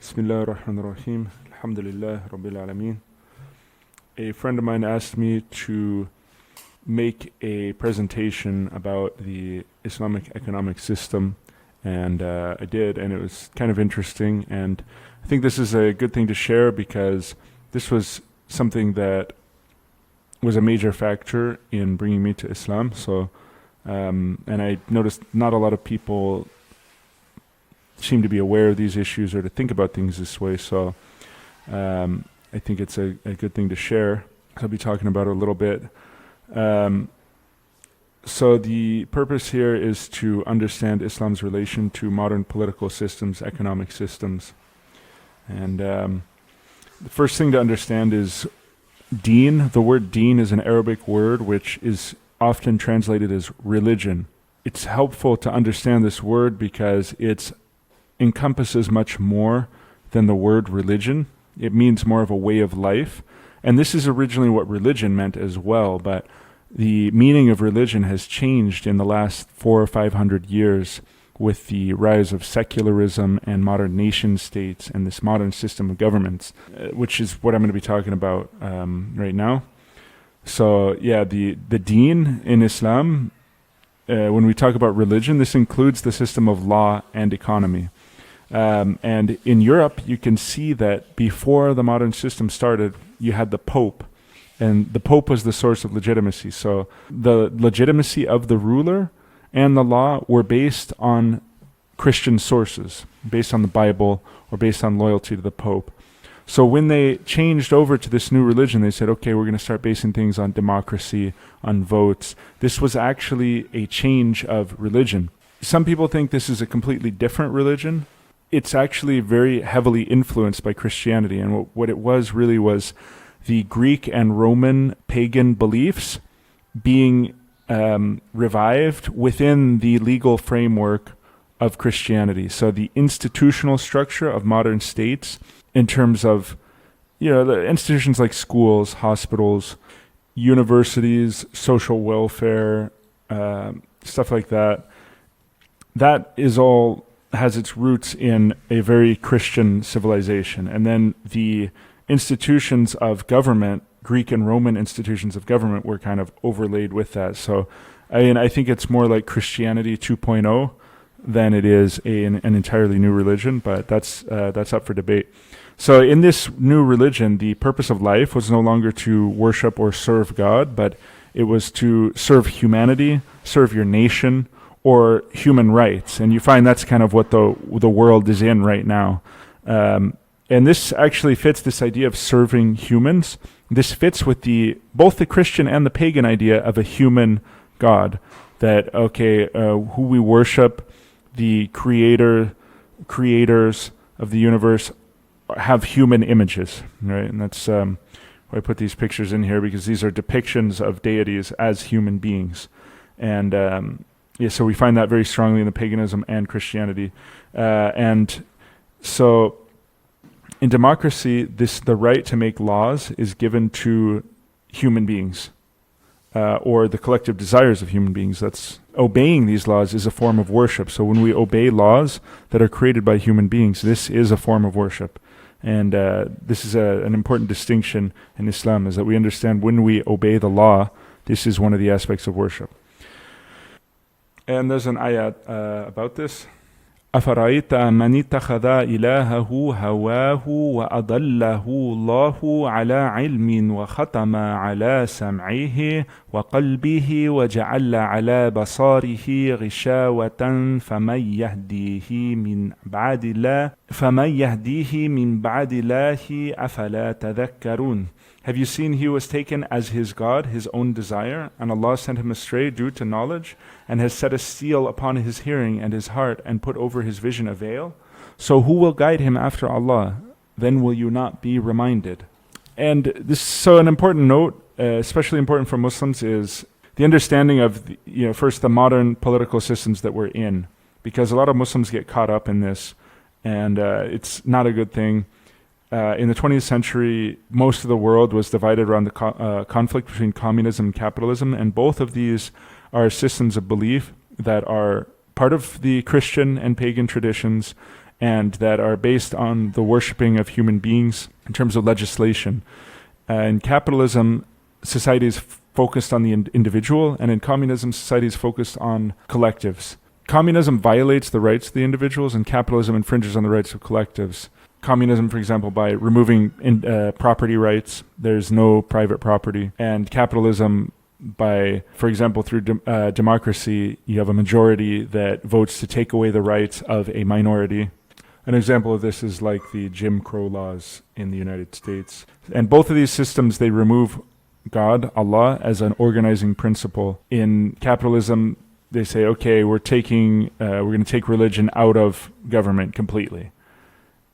Bismillah ar-Rahman ar-Rahim. Alhamdulillah Rabbil Alameen. A friend of mine asked me to make a presentation about the Islamic economic system, and I did, and it was kind of interesting, and I think this is a good thing to share because this was something that was a major factor in bringing me to Islam. So, and I noticed not a lot of people seem to be aware of these issues or to think about things this way. So I think it's a good thing to share. So I'll be talking about it a little bit. So the purpose here is to understand Islam's relation to modern political systems, economic systems. And the first thing to understand is deen. The word deen is an Arabic word which is often translated as religion. It's helpful to understand this word because it encompasses much more than the word religion. It means more of a way of life. And this is originally what religion meant as well, but the meaning of religion has changed in the last 400 or 500 years with the rise of secularism and modern nation states and this modern system of governments, which is what I'm going to be talking about right now. So yeah, the deen in Islam, when we talk about religion, this includes the system of law and economy. And in Europe, you can see that before the modern system started, you had the Pope, and the Pope was the source of legitimacy. So the legitimacy of the ruler and the law were based on Christian sources, based on the Bible, or based on loyalty to the Pope. So when they changed over to this new religion, they said, okay, we're going to start basing things on democracy, on votes. This was actually a change of religion. Some people think this is a completely different religion. It's actually very heavily influenced by Christianity, and what it was really was the Greek and Roman pagan beliefs being revived within the legal framework of Christianity. So the institutional structure of modern states, in terms of, the institutions like schools, hospitals, universities, social welfare, stuff like that, that is all has its roots in a very Christian civilization. And then the institutions of government, Greek and Roman institutions of government, were kind of overlaid with that. So I think it's more like Christianity 2.0 than it is an entirely new religion, but that's up for debate. So in this new religion, the purpose of life was no longer to worship or serve God, but it was to serve humanity, serve your nation, or human rights. And you find that's kind of what the world is in right now. And this actually fits this idea of serving humans. This fits with both the Christian and the pagan idea of a human God. That, who we worship, the creators of the universe, have human images, right? And that's why I put these pictures in here, because these are depictions of deities as human beings. And so we find that very strongly in the paganism and Christianity. And so in democracy, the right to make laws is given to human beings, or the collective desires of human beings. That's obeying these laws is a form of worship. So when we obey laws that are created by human beings, this is a form of worship. And this is an important distinction in Islam, is that we understand when we obey the law, this is one of the aspects of worship. And there's an ayat about this. أَفَرَأَيْتَ مَنِ اتَّخَذَ إِلَهَهُ هَوَاهُ وَأَضَلَّهُ اللَّهُ عَلَى عِلْمٍ وَخَتَمَ عَلَى سَمْعِهِ وَقَلْبِهِ وَجَعَلَ عَلَى بَصَارِهِ غِشَاوَةً فَمَنْ يَهْدِيهِ مِنْ بَعْدِ اللَّهِ أَفَلَا تَذَكَّرُونَ. Have you seen he was taken as his God, his own desire, and Allah sent him astray due to knowledge, and has set a seal upon his hearing and his heart, and put over his vision a veil? So who will guide him after Allah? Then will you not be reminded? And so an important note, especially important for Muslims, is the understanding of, first the modern political systems that we're in, because a lot of Muslims get caught up in this, and it's not a good thing. In the 20th century, most of the world was divided around the conflict between communism and capitalism, and both of these are systems of belief that are part of the Christian and pagan traditions, and that are based on the worshipping of human beings in terms of legislation. In capitalism, society is focused on the individual, and in communism, society is focused on collectives. Communism violates the rights of the individuals, and capitalism infringes on the rights of collectives. Communism, for example, by removing property rights, there's no private property. And capitalism, by, for example, through democracy, you have a majority that votes to take away the rights of a minority. An example of this is like the Jim Crow laws in the United States. And both of these systems, they remove God, Allah, as an organizing principle. In capitalism, they say, okay, we're going to take religion out of government completely.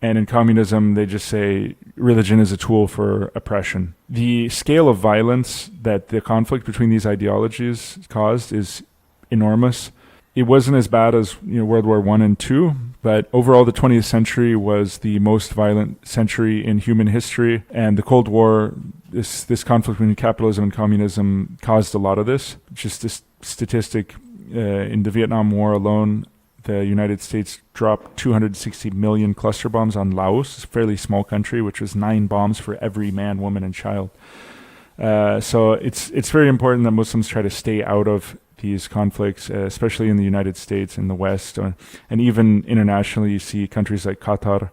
And in communism, they just say religion is a tool for oppression. The scale of violence that the conflict between these ideologies caused is enormous. It wasn't as bad as World War I and II, but overall the 20th century was the most violent century in human history. And the Cold War, this conflict between capitalism and communism caused a lot of this. Just this statistic, in the Vietnam War alone, the United States dropped 260 million cluster bombs on Laos, a fairly small country, which was 9 bombs for every man, woman, and child. So it's very important that Muslims try to stay out of these conflicts, especially in the United States, in the West, and even internationally. You see countries like Qatar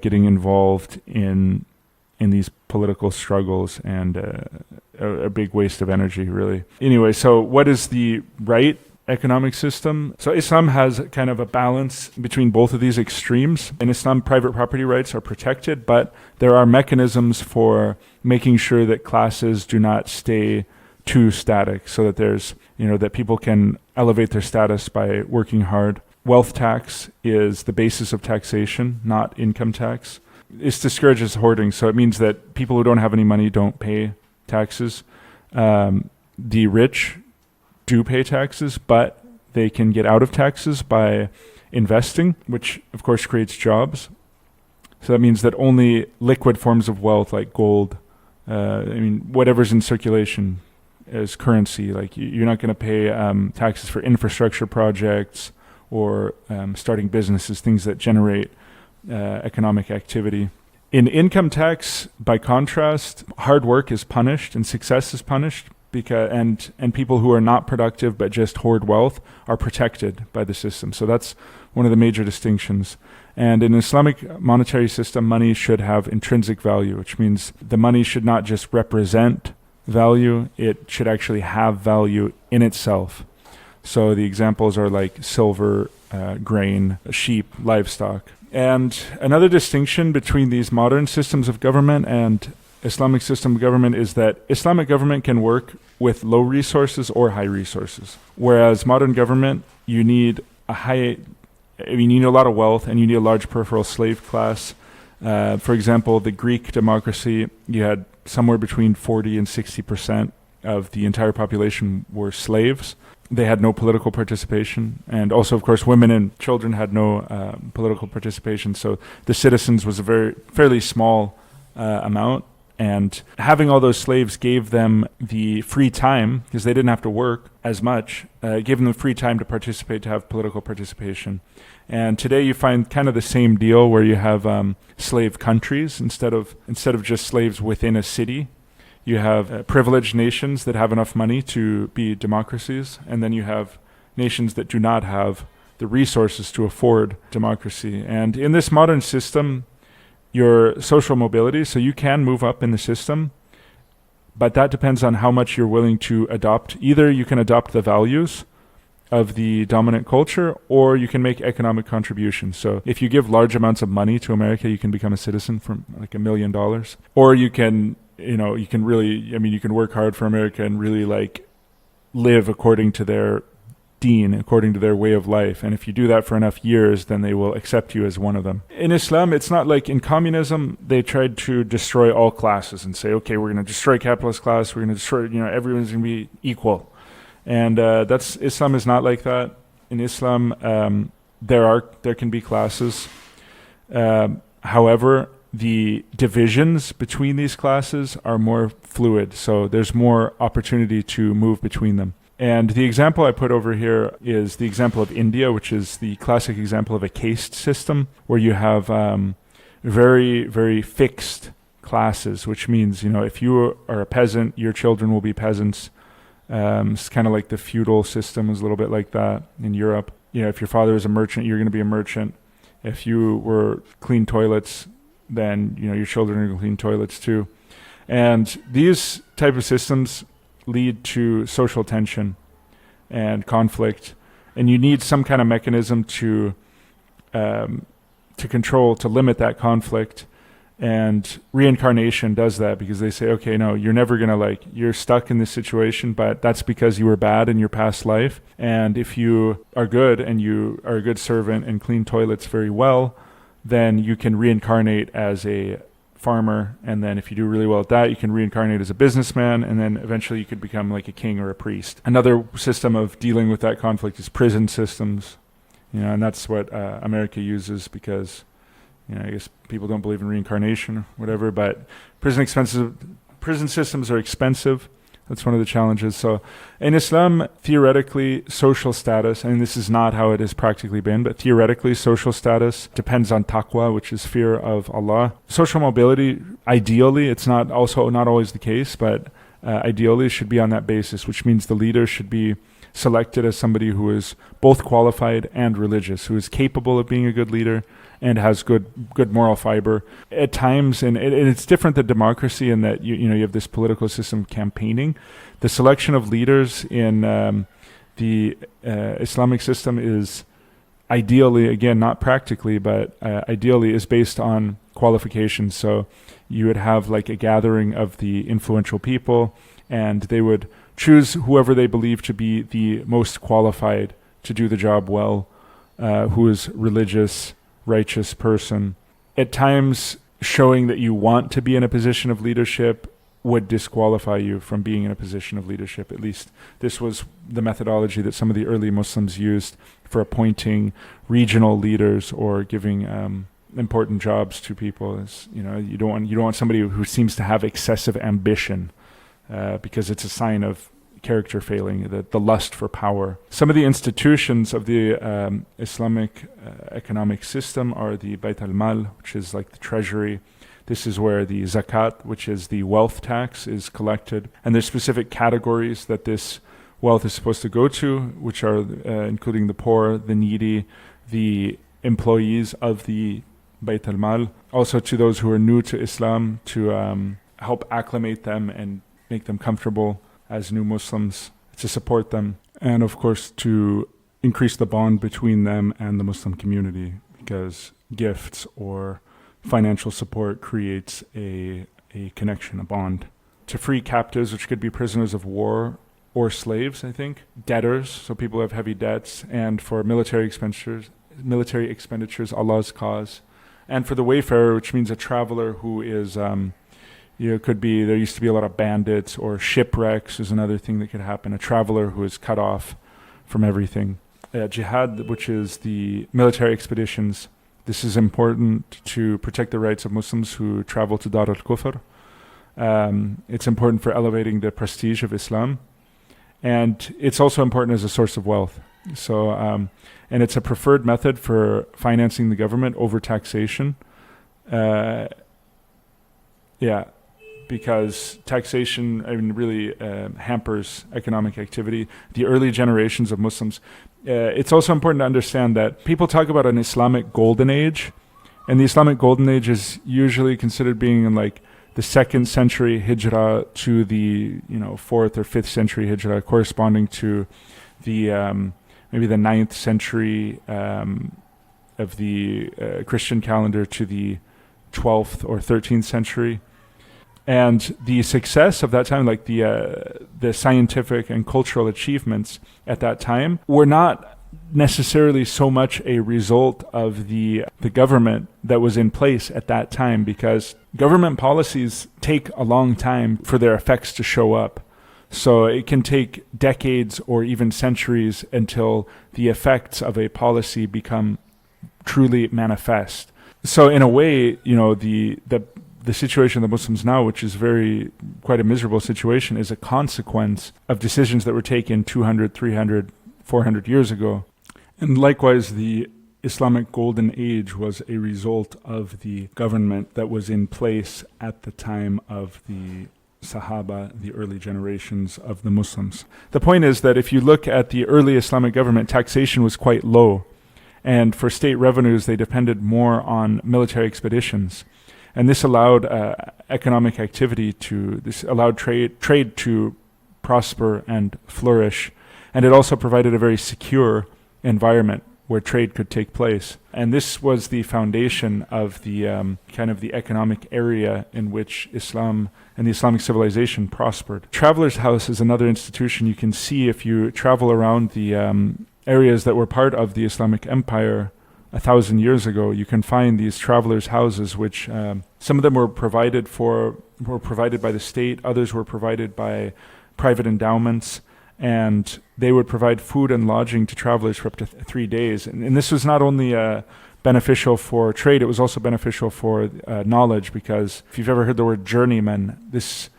getting involved in these political struggles, and a big waste of energy, really. Anyway, so what is the right economic system? So Islam has kind of a balance between both of these extremes. In Islam, private property rights are protected, but there are mechanisms for making sure that classes do not stay too static, so that there's, that people can elevate their status by working hard. Wealth tax is the basis of taxation, not income tax. It discourages hoarding, so it means that people who don't have any money don't pay taxes. The rich do pay taxes, but they can get out of taxes by investing, which of course creates jobs. So that means that only liquid forms of wealth like gold, whatever's in circulation as currency, like you're not going to pay taxes for infrastructure projects or starting businesses, things that generate economic activity. In income tax, by contrast, hard work is punished and success is punished. And people who are not productive but just hoard wealth are protected by the system. So that's one of the major distinctions. And in Islamic monetary system, money should have intrinsic value, which means the money should not just represent value, it should actually have value in itself. So the examples are like silver, grain, sheep, livestock. And another distinction between these modern systems of government and Islamic system of government is that Islamic government can work with low resources or high resources. Whereas modern government, you need a lot of wealth and you need a large peripheral slave class. For example, the Greek democracy, you had somewhere between 40 and 60% of the entire population were slaves. They had no political participation. And also, of course, women and children had no political participation. So the citizens was a fairly small amount. And having all those slaves gave them the free time, because they didn't have to work as much, gave them the free time to participate, to have political participation. And today you find kind of the same deal where you have slave countries instead of just slaves within a city. You have privileged nations that have enough money to be democracies, and then you have nations that do not have the resources to afford democracy. And in this modern system, your social mobility, so you can move up in the system, but that depends on how much you're willing to adopt. Either you can adopt the values of the dominant culture, or you can make economic contributions. So if you give large amounts of money to America, you can become a citizen for like $1 million. Or you can, you can work hard for America and really like live according to their deen, according to their way of life. And if you do that for enough years, then they will accept you as one of them. In Islam, it's not like in communism, they tried to destroy all classes and say, okay, we're going to destroy capitalist class, we're going to destroy, everyone's going to be equal. And Islam is not like that. In Islam, there can be classes. However, the divisions between these classes are more fluid, so there's more opportunity to move between them. And the example I put over here is the example of India, which is the classic example of a caste system where you have very, very fixed classes, which means, if you are a peasant, your children will be peasants. It's kind of like the feudal system is a little bit like that in Europe. If your father is a merchant, you're going to be a merchant. If you were clean toilets, then, your children are going to clean toilets too. And these type of systems lead to social tension and conflict, and you need some kind of mechanism to control, to limit that conflict. And reincarnation does that, because they say, okay, no, you're never gonna you're stuck in this situation, but that's because you were bad in your past life. And if you are good and you are a good servant and clean toilets very well, then you can reincarnate as a farmer, and then if you do really well at that, you can reincarnate as a businessman, and then eventually you could become like a king or a priest. Another system of dealing with that conflict is prison systems, and that's what America uses, because I guess people don't believe in reincarnation or whatever, but prison systems are expensive. That's one of the challenges. So in Islam, theoretically, social status, and this is not how it has practically been, but theoretically, social status depends on taqwa, which is fear of Allah. Social mobility, ideally, it's not always the case, but ideally should be on that basis, which means the leader should be selected as somebody who is both qualified and religious, who is capable of being a good leader and has good moral fiber. At times, and it's different than democracy in that you have this political system campaigning. The selection of leaders in the Islamic system is ideally, again, not practically, but ideally is based on qualifications. So you would have like a gathering of the influential people, and they would choose whoever they believe to be the most qualified to do the job well, who is religious, righteous person. At times, showing that you want to be in a position of leadership would disqualify you from being in a position of leadership. At least this was the methodology that some of the early Muslims used for appointing regional leaders or giving important jobs to people. You don't want somebody who seems to have excessive ambition, because it's a sign of character failing, the lust for power. Some of the institutions of the Islamic economic system are the Bayt al-Mal, which is like the treasury. This is where the zakat, which is the wealth tax, is collected. And there's specific categories that this wealth is supposed to go to, which are including the poor, the needy, the employees of the Bayt al-Mal, also to those who are new to Islam, to help acclimate them and make them comfortable as new Muslims, to support them, and of course to increase the bond between them and the Muslim community, because gifts or financial support creates a connection, a bond. To free captives, which could be prisoners of war or slaves, I think, debtors, so people who have heavy debts, and for military expenditures, Allah's cause, and for the wayfarer, which means a traveler who is could be, there used to be a lot of bandits, or shipwrecks is another thing that could happen. A traveler who is cut off from everything. Jihad, which is the military expeditions. This is important to protect the rights of Muslims who travel to Dar al-Kufr. It's important for elevating the prestige of Islam. And it's also important as a source of wealth. So, and it's a preferred method for financing the government over taxation. Because taxation really hampers economic activity. The early generations of Muslims. It's also important to understand that people talk about an Islamic golden age, and the Islamic golden age is usually considered being in like the 2nd century Hijrah to the 4th or 5th century Hijrah, corresponding to the maybe the 9th century of the Christian calendar to the 12th or 13th century. And the success of that time, like the scientific and cultural achievements at that time, were not necessarily so much a result of the government that was in place at that time, because government policies take a long time for their effects to show up. So it can take decades or even centuries until the effects of a policy become truly manifest. So in a way, the the situation of the Muslims now, which is quite a miserable situation, is a consequence of decisions that were taken 200, 300, 400 years ago. And likewise, the Islamic Golden Age was a result of the government that was in place at the time of the Sahaba, the early generations of the Muslims. The point is that if you look at the early Islamic government, taxation was quite low. And for state revenues, they depended more on military expeditions. And this allowed economic activity this allowed trade to prosper and flourish. And it also provided a very secure environment where trade could take place. And this was the foundation of the kind of the economic area in which Islam and the Islamic civilization prospered. Traveler's House is another institution you can see if you travel around the areas that were part of the Islamic Empire 1,000 years ago. You can find these travelers' houses, which some of them were provided by the state, others were provided by private endowments, and they would provide food and lodging to travelers for up to 3 days. And this was not only beneficial for trade, it was also beneficial for knowledge, because if you've ever heard the word journeyman, this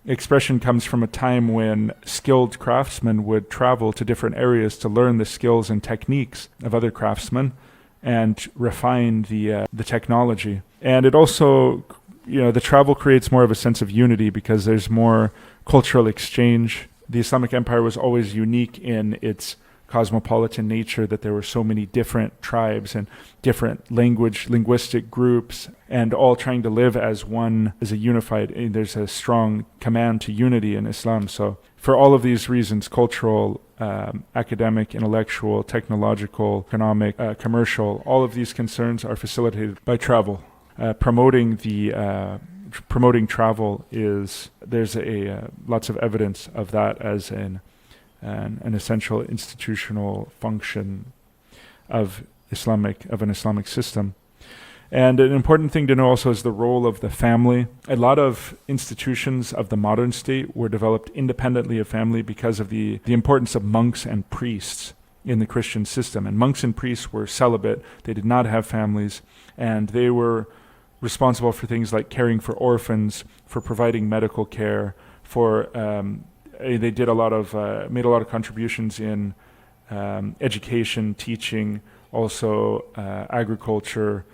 expression comes from a time when skilled craftsmen would travel to different areas to learn the skills and techniques of other craftsmen and refine the technology. And it also, the travel creates more of a sense of unity because there's more cultural exchange. The Islamic Empire was always unique in its cosmopolitan nature, that there were so many different tribes and different linguistic groups, and all trying to live as a unified, and there's a strong command to unity in Islam. So for all of these reasons, cultural, academic, intellectual, technological, economic, commercial, all of these concerns are facilitated by travel. Promoting travel there's lots of evidence of that as an essential institutional function of an Islamic system. And an important thing to know also is the role of the family. A lot of institutions of the modern state were developed independently of family because of the importance of monks and priests in the Christian system. And monks and priests were celibate. They did not have families, and they were responsible for things like caring for orphans, for providing medical care, they made a lot of contributions in education, teaching, also agriculture,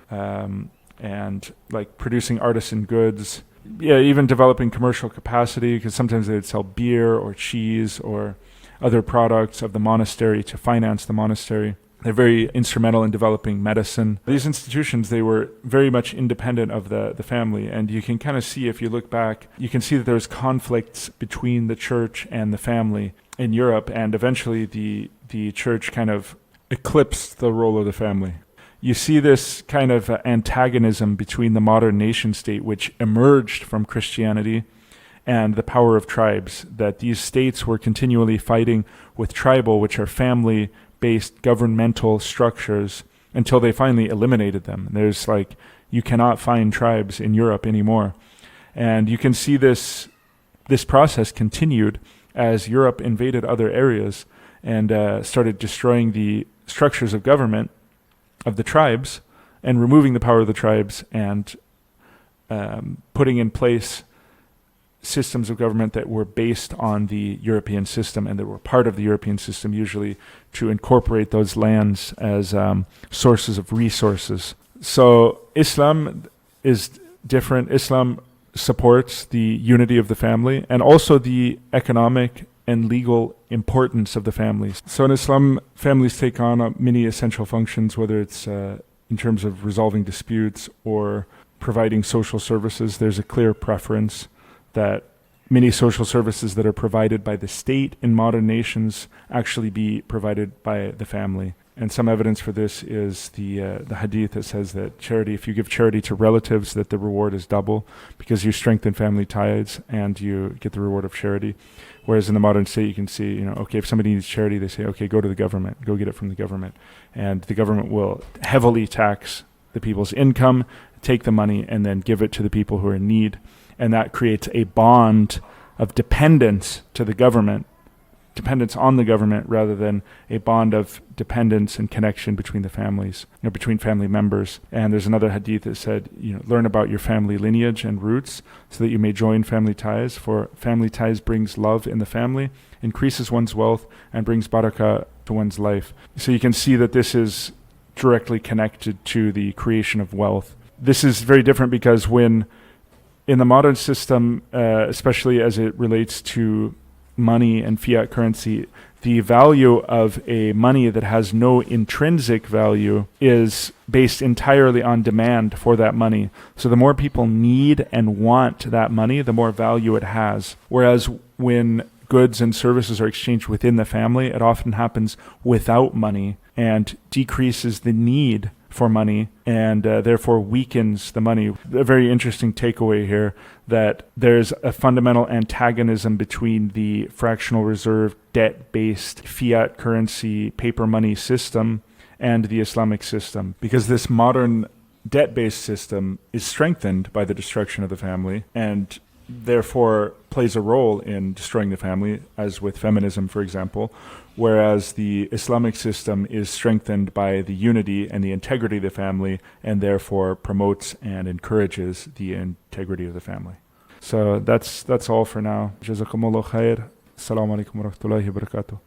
and like producing artisan goods. Yeah, even developing commercial capacity, because sometimes they'd sell beer or cheese or other products of the monastery to finance the monastery. They're very instrumental in developing medicine. These institutions, they were very much independent of the family. And you can kind of see, if you look back, you can see that there was conflicts between the church and the family in Europe. And eventually the church kind of eclipsed the role of the family. You see this kind of antagonism between the modern nation state, which emerged from Christianity, and the power of tribes, that these states were continually fighting with tribal, which are family-based governmental structures, until they finally eliminated them. There's you cannot find tribes in Europe anymore. And you can see this process continued as Europe invaded other areas and started destroying the structures of government of the tribes and removing the power of the tribes and putting in place systems of government that were based on the European system and that were part of the European system, usually to incorporate those lands as sources of resources. So Islam is different. Islam supports the unity of the family and also the economic and legal importance of the families. So in Islam, families take on many essential functions, whether it's in terms of resolving disputes or providing social services. There's a clear preference that many social services that are provided by the state in modern nations actually be provided by the family. And some evidence for this is the hadith that says that charity, if you give charity to relatives, that the reward is double because you strengthen family ties and you get the reward of charity. Whereas in the modern state, you can see, okay, if somebody needs charity, they say, okay, go to the government, go get it from the government. And the government will heavily tax the people's income, take the money, and then give it to the people who are in need. And that creates a bond of dependence to the government dependence on the government rather than a bond of dependence and connection between the families, between family members. And there's another hadith that said, learn about your family lineage and roots so that you may join family ties, for family ties brings love in the family, increases one's wealth, and brings barakah to one's life. So you can see that this is directly connected to the creation of wealth. This is very different because when in the modern system, especially as it relates to money and fiat currency, the value of a money that has no intrinsic value is based entirely on demand for that money. So the more people need and want that money, the more value it has. Whereas when goods and services are exchanged within the family, it often happens without money and decreases the need for money and therefore weakens the money. A very interesting takeaway here that there's a fundamental antagonism between the fractional reserve debt-based fiat currency paper money system and the Islamic system, because this modern debt-based system is strengthened by the destruction of the family and therefore plays a role in destroying the family, as with feminism, for example, whereas the Islamic system is strengthened by the unity and the integrity of the family and therefore promotes and encourages the integrity of the family. So that's all for now. Jazakumullah khair. Assalamu alaikum wa rahmatullahi wa barakatuh.